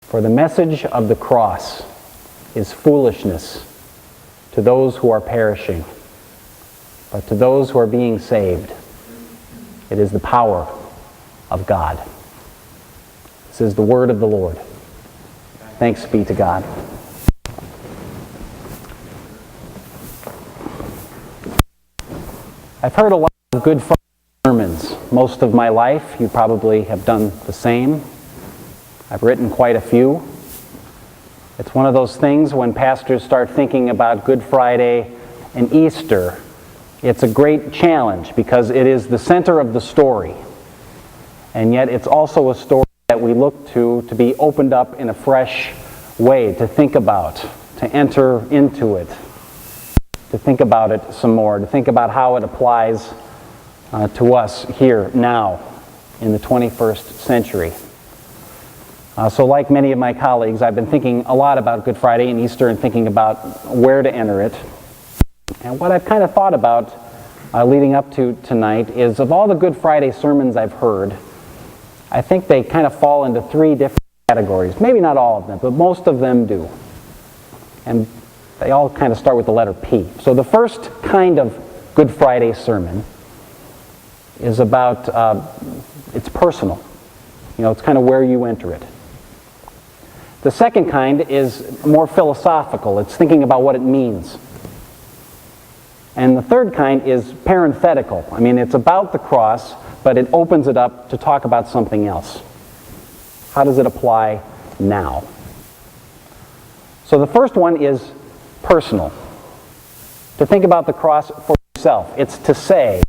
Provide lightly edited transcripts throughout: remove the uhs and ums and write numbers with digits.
For the message of the cross is foolishness to those who are perishing, but to those who are being saved, it is the power of God. This is the word of the Lord. Thanks be to God. I've heard a lot of Good Friday sermons most of my life. You probably have done the same. I've written quite a few. It's one of those things when pastors start thinking about Good Friday and Easter, it's a great challenge because it is the center of the story. And yet it's also a story that we look to be opened up in a fresh way, to think about, to enter into it, to think about it some more, to think about how it applies to us here now in the 21st century. So like many of my colleagues, I've been thinking a lot about Good Friday and Easter and thinking about where to enter it. And what I've kind of thought about leading up to tonight is, of all the Good Friday sermons I've heard, I think they kind of fall into three different categories. Maybe not all of them, but most of them do. And they all kind of start with the letter P. So the first kind of Good Friday sermon is about, it's personal. You know, it's kind of where you enter it. The second kind is more philosophical. It's thinking about what it means. And the third kind is parenthetical. I mean, it's about the cross, but it opens it up to talk about something else. How does it apply now? So the first one is personal. To think about the cross for yourself. It's to say,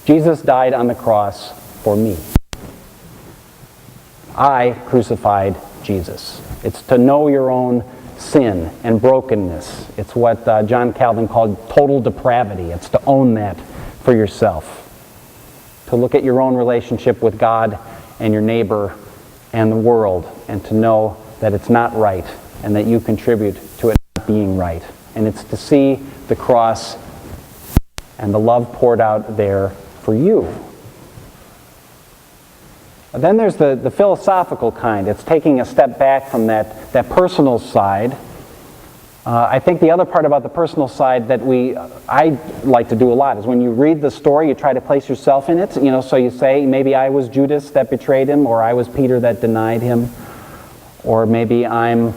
Jesus died on the cross for me. I crucified Jesus. It's to know your own sin and brokenness. It's what John Calvin called total depravity. It's to own that for yourself. To look at your own relationship with God and your neighbor and the world, and to know that it's not right and that you contribute to it not being right. And it's to see the cross and the love poured out there for you. Then there's the philosophical kind. It's taking a step back from that personal side. I think the other part about the personal side that I like to do a lot is when you read the story, you try to place yourself in it. You know, so you say, maybe I was Judas that betrayed him, or I was Peter that denied him, or maybe I'm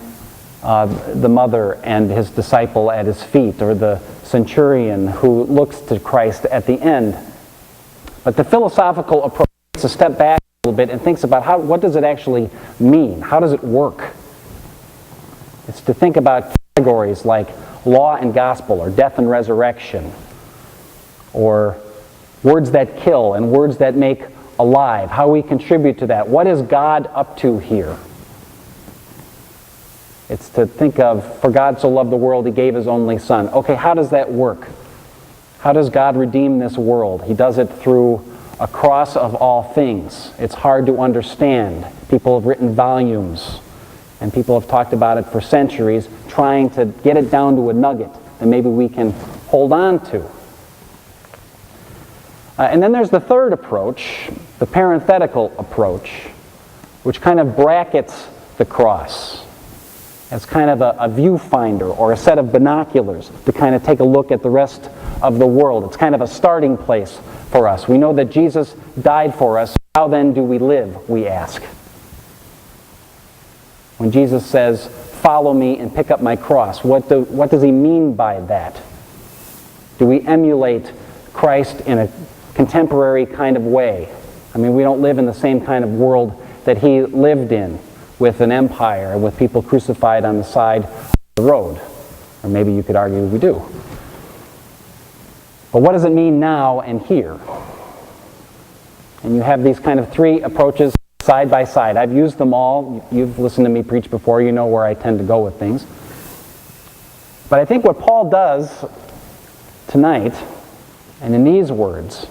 the mother and his disciple at his feet, or the centurion who looks to Christ at the end. But the philosophical approach takes a step back a little bit and thinks about what does it actually mean? How does it work? It's to think about categories like law and gospel, or death and resurrection, or words that kill and words that make alive, how we contribute to that. What is God up to here? It's to think of, for God so loved the world, He gave His only Son. Okay, how does that work? How does God redeem this world? He does it through a cross of all things. It's hard to understand. People have written volumes, and people have talked about it for centuries, trying to get it down to a nugget that maybe we can hold on to. And then there's the third approach, the parenthetical approach, which kind of brackets the cross as kind of a viewfinder or a set of binoculars to kind of take a look at the rest of the world. It's kind of a starting place for us. We know that Jesus died for us. How then do we live, we ask? When Jesus says, follow me and pick up my cross, what does He mean by that? Do we emulate Christ in a contemporary kind of way? I mean, we don't live in the same kind of world that He lived in, with an empire and with people crucified on the side of the road. Or maybe you could argue we do. But what does it mean now and here? And you have these kind of three approaches side by side. I've used them all. You've listened to me preach before. You know where I tend to go with things. But I think what Paul does tonight, and in these words,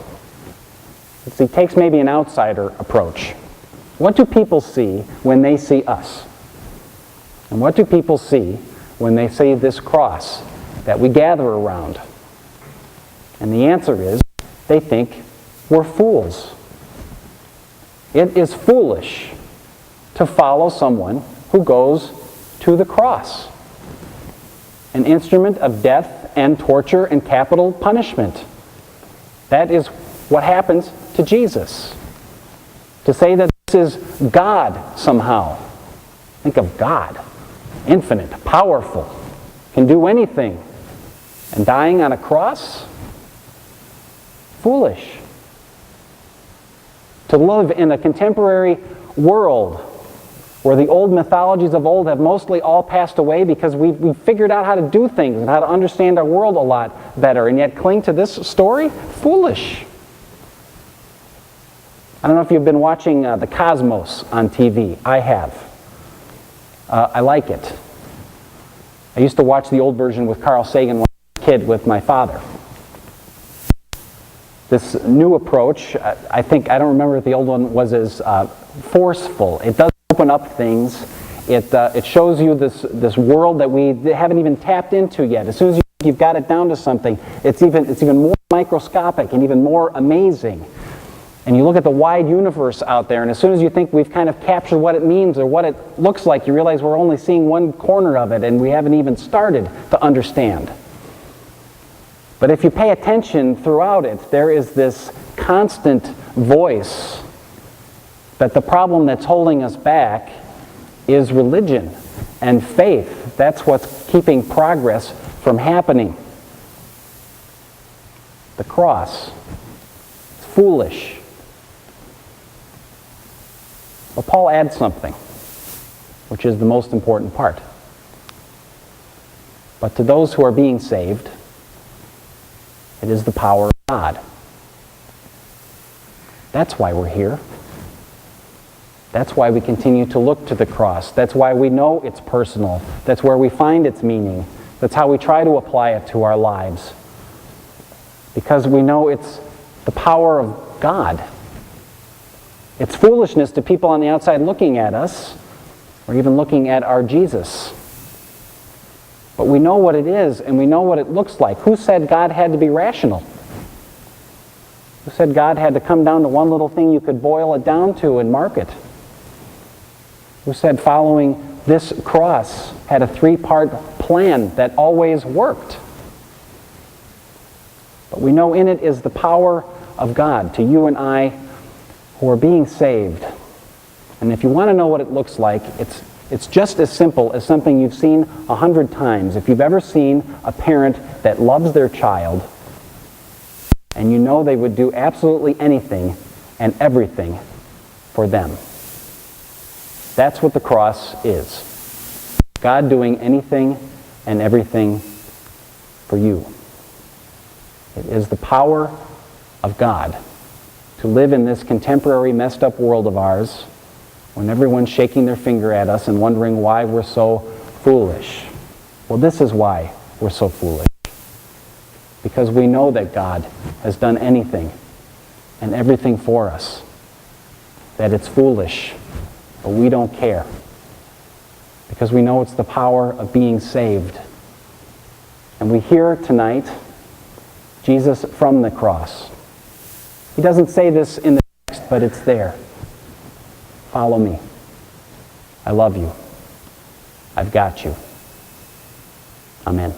is he takes maybe an outsider approach. What do people see when they see us? And what do people see when they see this cross that we gather around? And the answer is, they think we're fools. It is foolish to follow someone who goes to the cross, an instrument of death and torture and capital punishment. That is what happens to Jesus. To say that this is God somehow. Think of God, infinite, powerful, can do anything. And dying on a cross? Foolish. To live in a contemporary world where the old mythologies of old have mostly all passed away because we've figured out how to do things and how to understand our world a lot better, and yet cling to this story? Foolish. I don't know if you've been watching The Cosmos on TV. I have. I like it. I used to watch the old version with Carl Sagan when I was a kid with my father. This new approach, I don't remember if the old one was as forceful. It does open up things. It shows you this world that we haven't even tapped into yet. As soon as you've got it down to something, it's even more microscopic and even more amazing. And you look at the wide universe out there, and as soon as you think we've kind of captured what it means or what it looks like, you realize we're only seeing one corner of it, and we haven't even started to understand. But if you pay attention throughout it, there is this constant voice that the problem that's holding us back is religion and faith. That's what's keeping progress from happening. The cross. It's foolish. But Paul adds something, which is the most important part. But to those who are being saved, it is the power of God. That's why we're here. That's why we continue to look to the cross. That's why we know it's personal. That's where we find its meaning. That's how we try to apply it to our lives. Because we know it's the power of God. It's foolishness to people on the outside looking at us, or even looking at our Jesus. But we know what it is, and we know what it looks like. Who said God had to be rational? Who said God had to come down to one little thing you could boil it down to and mark it? Who said following this cross had a three-part plan that always worked? But we know in it is the power of God to you and I who are being saved. And if you want to know what it looks like, it's just as simple as something you've seen 100 times. If you've ever seen a parent that loves their child, and you know they would do absolutely anything and everything for them. That's what the cross is. God doing anything and everything for you. It is the power of God to live in this contemporary messed up world of ours when everyone's shaking their finger at us and wondering why we're so foolish. Well, this is why we're so foolish. Because we know that God has done anything and everything for us. That it's foolish, but we don't care. Because we know it's the power of being saved. And we hear tonight Jesus from the cross. He doesn't say this in the text, but it's there. Follow me. I love you. I've got you. Amen.